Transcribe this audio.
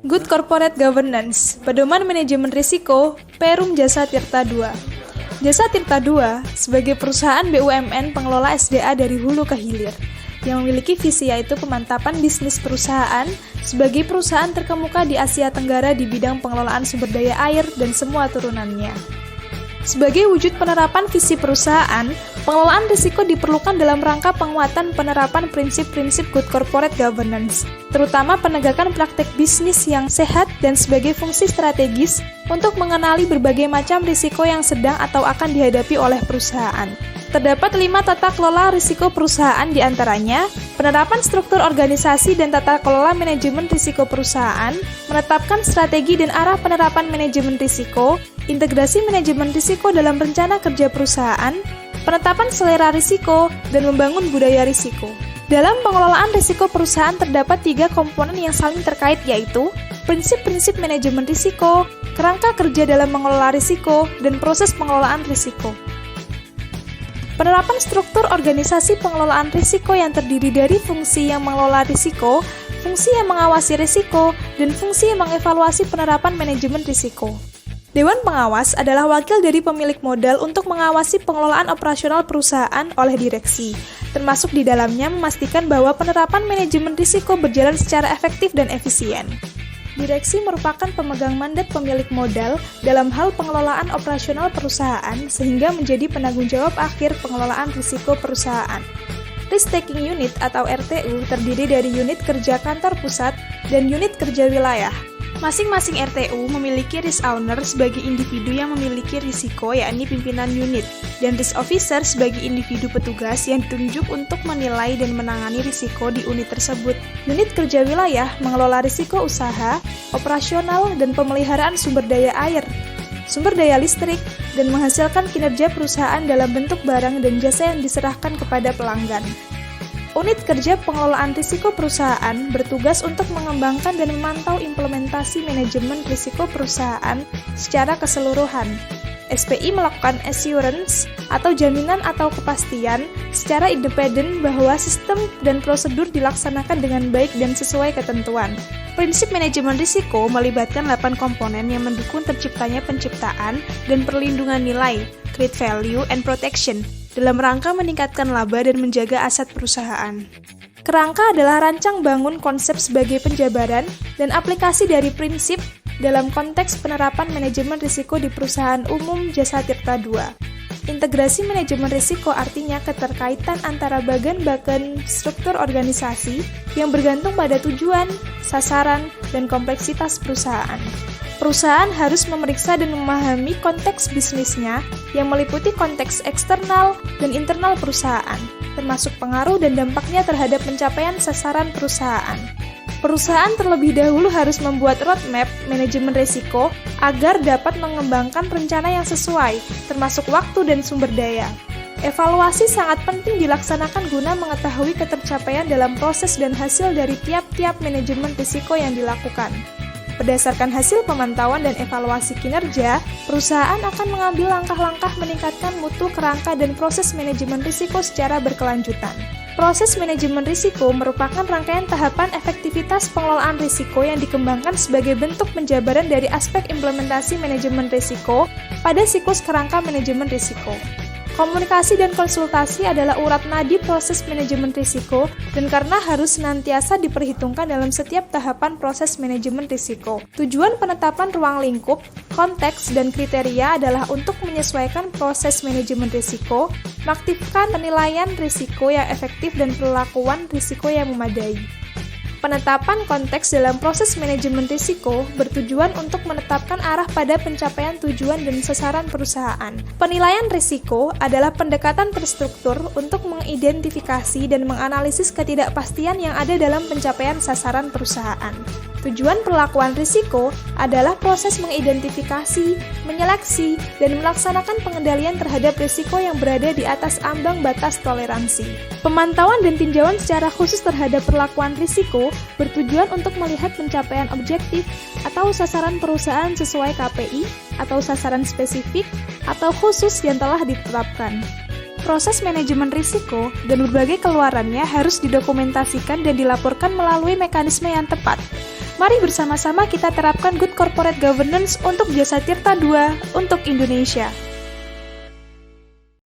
Good Corporate Governance, Pedoman Manajemen Risiko, Perum Jasa Tirta II. Jasa Tirta II sebagai perusahaan BUMN pengelola SDA dari hulu ke hilir, yang memiliki visi yaitu pemantapan bisnis perusahaan sebagai perusahaan terkemuka di Asia Tenggara di bidang pengelolaan sumber daya air dan semua turunannya. Sebagai wujud penerapan visi perusahaan, pengelolaan risiko diperlukan dalam rangka penguatan penerapan prinsip-prinsip Good Corporate Governance, terutama penegakan praktek bisnis yang sehat dan sebagai fungsi strategis untuk mengenali berbagai macam risiko yang sedang atau akan dihadapi oleh perusahaan. Terdapat 5 tata kelola risiko perusahaan diantaranya, penerapan struktur organisasi dan tata kelola manajemen risiko perusahaan, menetapkan strategi dan arah penerapan manajemen risiko, integrasi manajemen risiko dalam rencana kerja perusahaan, penetapan selera risiko, dan membangun budaya risiko. Dalam pengelolaan risiko perusahaan terdapat 3 komponen yang saling terkait yaitu prinsip-prinsip manajemen risiko, kerangka kerja dalam mengelola risiko, dan proses pengelolaan risiko. Penerapan struktur organisasi pengelolaan risiko yang terdiri dari fungsi yang mengelola risiko, fungsi yang mengawasi risiko, dan fungsi yang mengevaluasi penerapan manajemen risiko. Dewan Pengawas adalah wakil dari pemilik modal untuk mengawasi pengelolaan operasional perusahaan oleh direksi, termasuk di dalamnya memastikan bahwa penerapan manajemen risiko berjalan secara efektif dan efisien. Direksi merupakan pemegang mandat pemilik modal dalam hal pengelolaan operasional perusahaan sehingga menjadi penanggung jawab akhir pengelolaan risiko perusahaan. Risk Taking Unit atau RTU terdiri dari unit kerja kantor pusat dan unit kerja wilayah. Masing-masing RTU memiliki risk owner sebagai individu yang memiliki risiko yakni pimpinan unit, dan risk officer sebagai individu petugas yang ditunjuk untuk menilai dan menangani risiko di unit tersebut. Unit kerja wilayah mengelola risiko usaha, operasional, dan pemeliharaan sumber daya air, sumber daya listrik, dan menghasilkan kinerja perusahaan dalam bentuk barang dan jasa yang diserahkan kepada pelanggan. Unit kerja pengelolaan risiko perusahaan bertugas untuk mengembangkan dan memantau implementasi manajemen risiko perusahaan secara keseluruhan. SPI melakukan assurance atau jaminan atau kepastian secara independen bahwa sistem dan prosedur dilaksanakan dengan baik dan sesuai ketentuan. Prinsip manajemen risiko melibatkan 8 komponen yang mendukung terciptanya penciptaan dan perlindungan nilai, create value and protection, dalam rangka meningkatkan laba dan menjaga aset perusahaan. Kerangka adalah rancang bangun konsep sebagai penjabaran dan aplikasi dari prinsip dalam konteks penerapan manajemen risiko di perusahaan umum Jasa Tirta II. Integrasi manajemen risiko artinya keterkaitan antara bagian-bagian struktur organisasi yang bergantung pada tujuan, sasaran, dan kompleksitas perusahaan. Perusahaan harus memeriksa dan memahami konteks bisnisnya yang meliputi konteks eksternal dan internal perusahaan, termasuk pengaruh dan dampaknya terhadap pencapaian sasaran perusahaan. Perusahaan terlebih dahulu harus membuat roadmap manajemen risiko agar dapat mengembangkan rencana yang sesuai, termasuk waktu dan sumber daya. Evaluasi sangat penting dilaksanakan guna mengetahui ketercapaian dalam proses dan hasil dari tiap-tiap manajemen risiko yang dilakukan. Berdasarkan hasil pemantauan dan evaluasi kinerja, perusahaan akan mengambil langkah-langkah meningkatkan mutu kerangka dan proses manajemen risiko secara berkelanjutan. Proses manajemen risiko merupakan rangkaian tahapan efektivitas pengelolaan risiko yang dikembangkan sebagai bentuk penjabaran dari aspek implementasi manajemen risiko pada siklus kerangka manajemen risiko. Komunikasi dan konsultasi adalah urat nadi proses manajemen risiko dan karena harus senantiasa diperhitungkan dalam setiap tahapan proses manajemen risiko. Tujuan penetapan ruang lingkup, konteks, dan kriteria adalah untuk menyesuaikan proses manajemen risiko, mengaktifkan penilaian risiko yang efektif dan perlakuan risiko yang memadai. Penetapan konteks dalam proses manajemen risiko bertujuan untuk menetapkan arah pada pencapaian tujuan dan sasaran perusahaan. Penilaian risiko adalah pendekatan terstruktur untuk mengidentifikasi dan menganalisis ketidakpastian yang ada dalam pencapaian sasaran perusahaan. Tujuan perlakuan risiko adalah proses mengidentifikasi, menyeleksi, dan melaksanakan pengendalian terhadap risiko yang berada di atas ambang batas toleransi. Pemantauan dan tinjauan secara khusus terhadap perlakuan risiko bertujuan untuk melihat pencapaian objektif atau sasaran perusahaan sesuai KPI atau sasaran spesifik atau khusus yang telah ditetapkan. Proses manajemen risiko dan berbagai keluarannya harus didokumentasikan dan dilaporkan melalui mekanisme yang tepat. Mari bersama-sama kita terapkan good corporate governance untuk Jasa Tirta II untuk Indonesia.